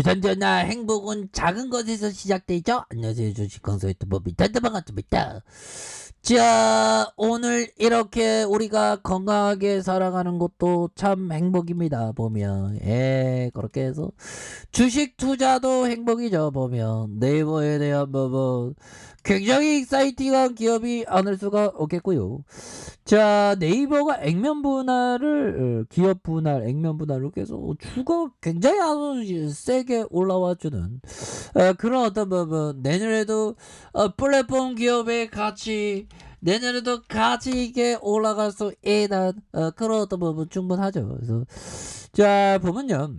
주전전화 행복은 작은 것에서 시작되죠. 안녕하세요. 주식강사 유튜버 미탄다 반갑습니다. 자, 오늘 이렇게 우리가 건강하게 살아가는 것도 참 행복입니다. 보면 그렇게 해서 주식 투자도 행복이죠. 보면 네이버에 대한 부분 굉장히 익사이팅한 기업이 아닐 수가 없겠고요. 자, 네이버가 액면 분할을 기업 분할, 액면 분할을 계속 주가 굉장히 아주 세게 올라와주는 그런 어떤 부분. 내년에도 플랫폼 기업의 가치, 내년에도 가치 있게 올라갈 수 있는 그런 어떤 부분 충분하죠. 그래서 자, 보면요.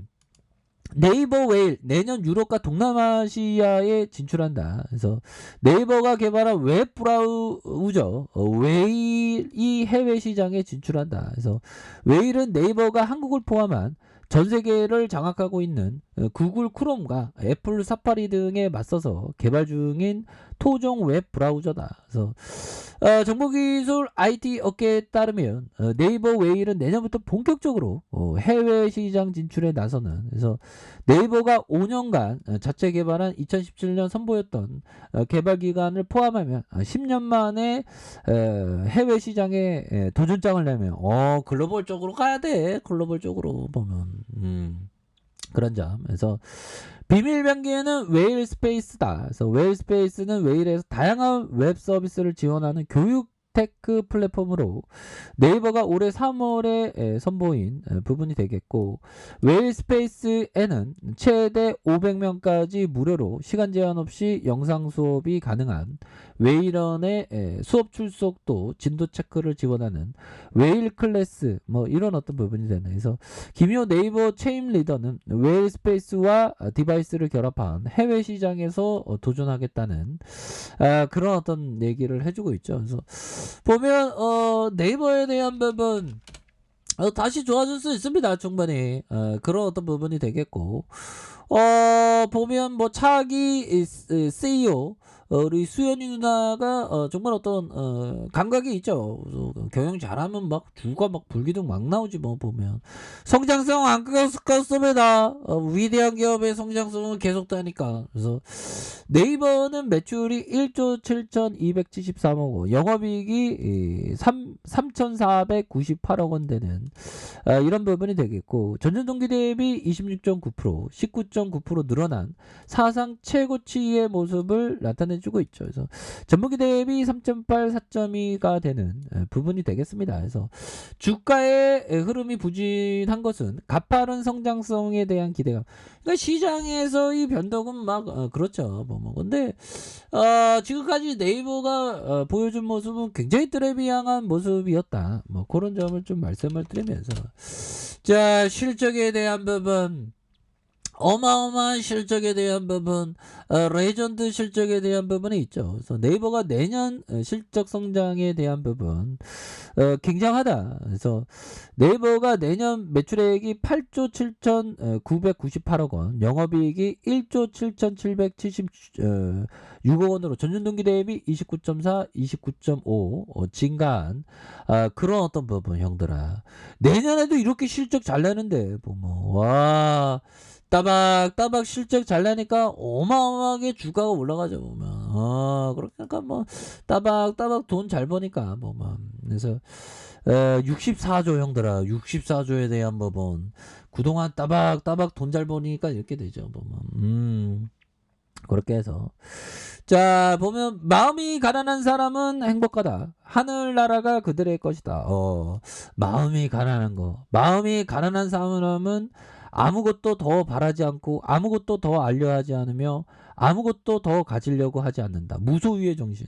네이버 웨일 내년 유럽과 동남아시아에 진출한다. 그래서 네이버가 개발한 웹 브라우저 웨일이 해외 시장에 진출한다. 그래서 웨일은 네이버가 한국을 포함한 전 세계를 장악하고 있는 구글 크롬과 애플 사파리 등에 맞서서 개발 중인 토종 웹 브라우저다. 그래서 정보기술 IT 업계에 따르면 네이버 웨일은 내년부터 본격적으로 해외 시장 진출에 나서는, 그래서 네이버가 5년간 자체 개발한 2017년 선보였던 개발 기간을 포함하면 10년 만에 해외 시장에 도전장을 내면 글로벌 쪽으로 가야 돼. 글로벌 쪽으로 보면 그런 점. 그래서 비밀 병기에는 웨일 스페이스다. 그래서 웨일 스페이스는 웨일에서 다양한 웹 서비스를 지원하는 교육 테크 플랫폼으로 네이버가 올해 3월에 선보인 부분이 되겠고, 웨일 스페이스에는 최대 500명까지 무료로 시간 제한 없이 영상 수업이 가능한 웨일런의 수업 출석도 진도 체크를 지원하는 웨일 클래스 뭐 이런 어떤 부분이 되네. 그래서 김효 네이버 체인 리더는 웨일 스페이스와 디바이스를 결합한 해외 시장에서 도전하겠다는 그런 어떤 얘기를 해주고 있죠. 그래서 보면 네이버에 대한 부분 다시 좋아질 수 있습니다. 충분히 그런 어떤 부분이 되겠고, 보면 뭐 차기 CEO 우리 수연이 누나가 정말 어떤 감각이 있죠. 경영 잘하면 막 주가 막 불기둥 막 나오지 뭐. 보면 성장성 안 꺾습니다. 위대한 기업의 성장성은 계속되니까. 그래서 네이버는 매출이 1조 7,273억 원, 영업이익이 3,498억 원 되는 이런 부분이 되겠고, 전년 동기 대비 26.9%, 19.9% 늘어난 사상 최고치의 모습을 나타내주고 있죠. 그래서 전분기 대비 3.8, 4.2가 되는 부분이 되겠습니다. 그래서 주가의 흐름이 부진한 것은 가파른 성장성에 대한 기대감. 그러니까 시장에서 이 변동은 막 그렇죠. 근데 지금까지 네이버가 보여준 모습은 굉장히 트레비앙한 모습이었다. 뭐 그런 점을 좀 말씀을 드리면서, 자, 실적에 대한 부분, 어마어마한 실적에 대한 부분, 레전드 실적에 대한 부분이 있죠. 그래서 네이버가 내년 실적 성장에 대한 부분 굉장하다. 그래서 네이버가 내년 매출액이 8조 7,998억 원, 영업이익이 1조 7,776억 원으로 전년 동기 대비 29.4, 29.5 증가한 그런 어떤 부분. 형들아, 내년에도 이렇게 실적 잘 내는데 보면 와, 따박따박 실적 잘 나니까 어마어마하게 주가가 올라가죠. 보면 그러니까 뭐 따박따박 돈 잘 버니까 보면. 그래서 64조. 형들아, 64조에 대한 부분, 그동안 따박따박 돈 잘 버니까 이렇게 되죠. 보면 그렇게 해서, 자, 보면 마음이 가난한 사람은 행복하다. 하늘나라가 그들의 것이다. 마음이 가난한 거. 마음이 가난한 사람은 아무것도 더 바라지 않고 아무것도 더 알려하지 않으며 아무것도 더 가지려고 하지 않는다. 무소유의 정신.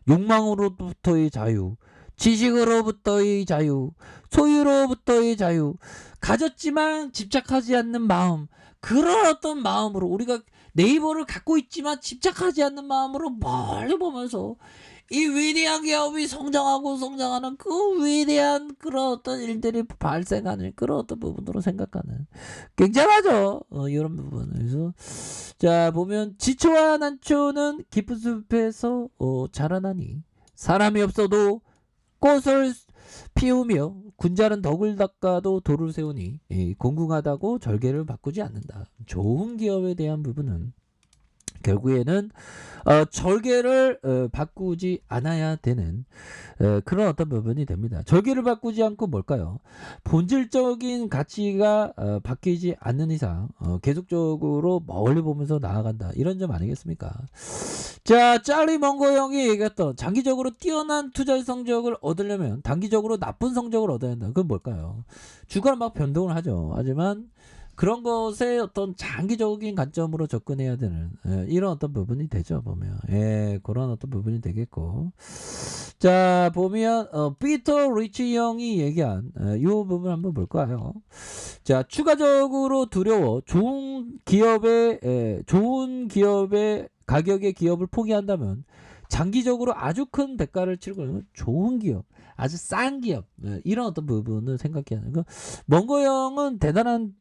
욕망으로부터의 자유. 지식으로부터의 자유. 소유로부터의 자유. 가졌지만 집착하지 않는 마음. 그런 어떤 마음으로 우리가 네이버를 갖고 있지만 집착하지 않는 마음으로 멀리 보면서 이 위대한 기업이 성장하는 그 위대한 그런 어떤 일들이 발생하는 그런 어떤 부분으로 생각하는, 굉장하죠. 이런 부분. 그래서 자, 보면 지초와 난초는 깊은 숲에서 자라나니 사람이 없어도 꽃을 피우며 군자는 덕을 닦아도 도를 세우니 공궁하다고 절개를 바꾸지 않는다. 좋은 기업에 대한 부분은 결국에는 절개를 바꾸지 않아야 되는 그런 어떤 부분이 됩니다. 절개를 바꾸지 않고 뭘까요? 본질적인 가치가 바뀌지 않는 이상 계속적으로 멀리 보면서 나아간다. 이런 점 아니겠습니까? 자, 짤리 멍거 형이 얘기했던 장기적으로 뛰어난 투자 성적을 얻으려면 단기적으로 나쁜 성적을 얻어야 한다. 그건 뭘까요? 주가는 막 변동을 하죠. 하지만 그런 것에 어떤 장기적인 관점으로 접근해야 되는 이런 어떤 부분이 되죠. 보면 그런 어떤 부분이 되겠고, 자 보면 피터 리치 형이 얘기한 이 부분 한번 볼까요? 자, 추가적으로 두려워 좋은 기업의 가격의 기업을 포기한다면 장기적으로 아주 큰 대가를 치르고 좋은 기업, 아주 싼 기업 이런 어떤 부분을 생각해야 하는 거. 멍거 형은 대단한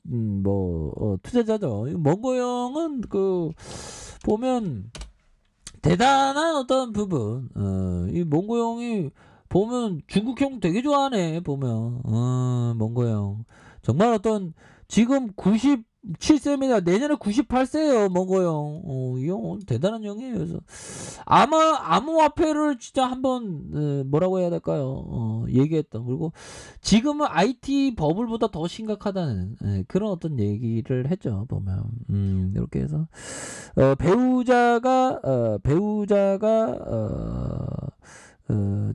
투자자죠. 멍거 형은 그 보면 대단한 어떤 부분 이 멍거 형이 보면 중국 형 되게 좋아하네. 보면 멍거 형 정말 어떤 지금 97세입니다. 내년에 98세예요. 멍거 형. 이 형 대단한 형이에요. 그래서 아마 암호화폐를 진짜 한번 뭐라고 해야 될까요? 얘기했던. 그리고 지금은 IT 버블보다 더 심각하다는 그런 어떤 얘기를 했죠. 보면 이렇게 해서 배우자가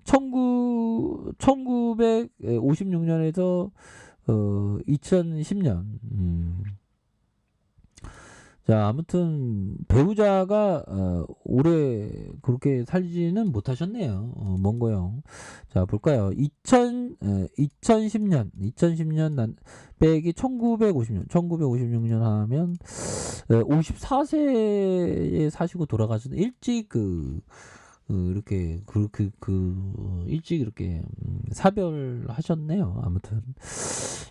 1956년에서 2010년 자, 아무튼 배우자가 오래 그렇게 살지는 못하셨네요. 멍거 형. 자, 볼까요? 2010년 난 빼기 1956년 하면 54세에 사시고 돌아가셨는데 일찍 이렇게 일찍 이렇게 사별하셨네요. 아무튼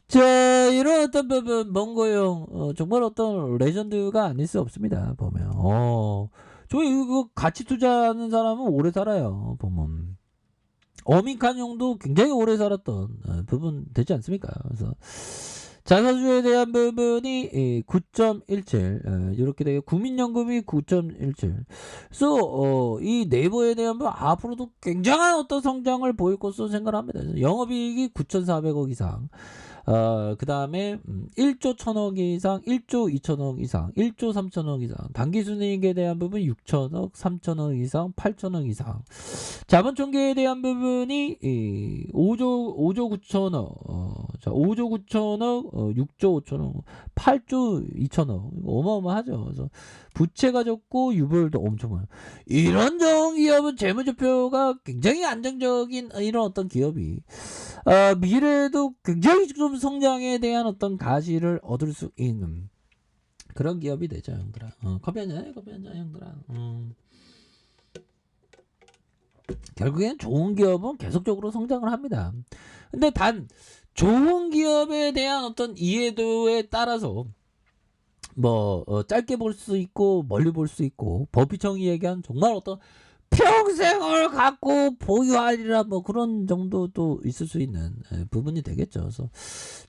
자, 이런 어떤 부분 멍거 형 정말 어떤 레전드가 아닐 수 없습니다. 보면 저 이거 같이 투자하는 사람은 오래 살아요. 보면 어민칸 형도 굉장히 오래 살았던 부분 되지 않습니까? 그래서 자사주에 대한 부분이 9.17 이렇게 되고 국민연금이 9.17 그래서 이 네이버에 대한 부분 앞으로도 굉장한 어떤 성장을 보일 것으로 생각합니다. 영업이익이 9,400억 이상 그 다음에 1조 1000억 이상, 1조 2000억 이상, 1조 3000억 이상, 당기순이익에 대한 부분 6천억, 3000억 이상, 8000억 이상, 자본총계에 대한 부분이 5조 9천억, 자 5조 9천억, 6조 5천억, 8조 2천억, 어마어마하죠. 그래서 부채가 적고 유보율도 엄청 많아요. 이런 기업은 재무제표가 굉장히 안정적인 이런 어떤 기업이 미래에도 굉장히 좀 성장에 대한 어떤 가시를 얻을 수 있는 그런 기업이 되죠, 형들아. 커피 한잔 해, 형들아. 결국엔 좋은 기업은 계속적으로 성장을 합니다. 근데 단 좋은 기업에 대한 어떤 이해도에 따라서 짧게 볼 수 있고 멀리 볼 수 있고 법비청이 얘기한 정말 어떤 평생을 갖고 보유하리라 그런 정도도 있을 수 있는 부분이 되겠죠. 그래서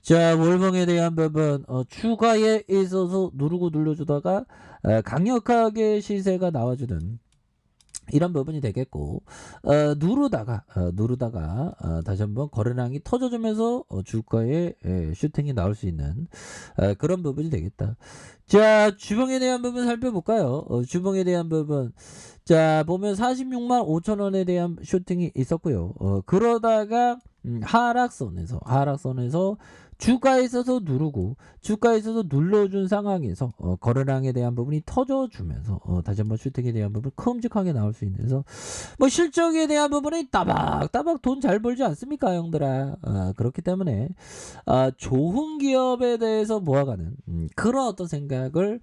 자, 월봉에 대한 부분 추가에 있어서 누르고 눌러주다가 강력하게 시세가 나와주는 이런 부분이 되겠고 누르다가 다시 한번 거래량이 터져주면서 주가에 슈팅이 나올 수 있는 그런 부분이 되겠다. 자, 주봉에 대한 부분 살펴볼까요? 주봉에 대한 부분 자 보면 46만 5천원에 대한 슈팅이 있었고요. 그러다가 하락선에서 주가에 있어서 누르고 주가에 있어서 눌러준 상황에서 거래량에 대한 부분이 터져주면서 다시 한번 슈팅에 대한 부분 큼직하게 나올 수 있는 그래서 실적에 대한 부분이 따박따박 돈 잘 벌지 않습니까, 형들아? 그렇기 때문에 좋은 기업에 대해서 모아가는 그런 어떤 생각을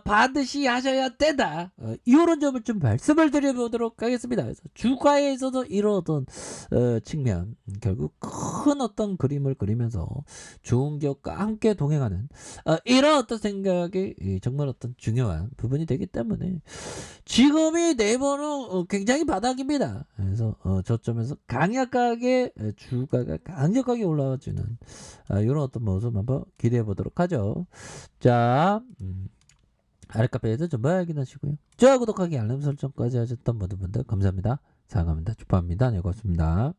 반드시 하셔야 된다. 이런 점을 좀 말씀을 드려보도록 하겠습니다. 그래서 주가에 있어서 이런 어떤 측면 결국 큰 어떤 그림을 그리면서 좋은 기업과 함께 동행하는 이런 어떤 생각이 정말 어떤 중요한 부분이 되기 때문에 지금이 네이버는 굉장히 바닥입니다. 그래서 저점에서 강력하게 주가가 강력하게 올라와주는 이런 어떤 모습 한번 기대해 보도록 하죠. 자, 아랫카페에서 좀 확인하시고요. 좋아요, 구독하기, 알람 설정까지 하셨던 모든 분들 감사합니다. 사랑합니다. 축하합니다. 네, 고맙습니다.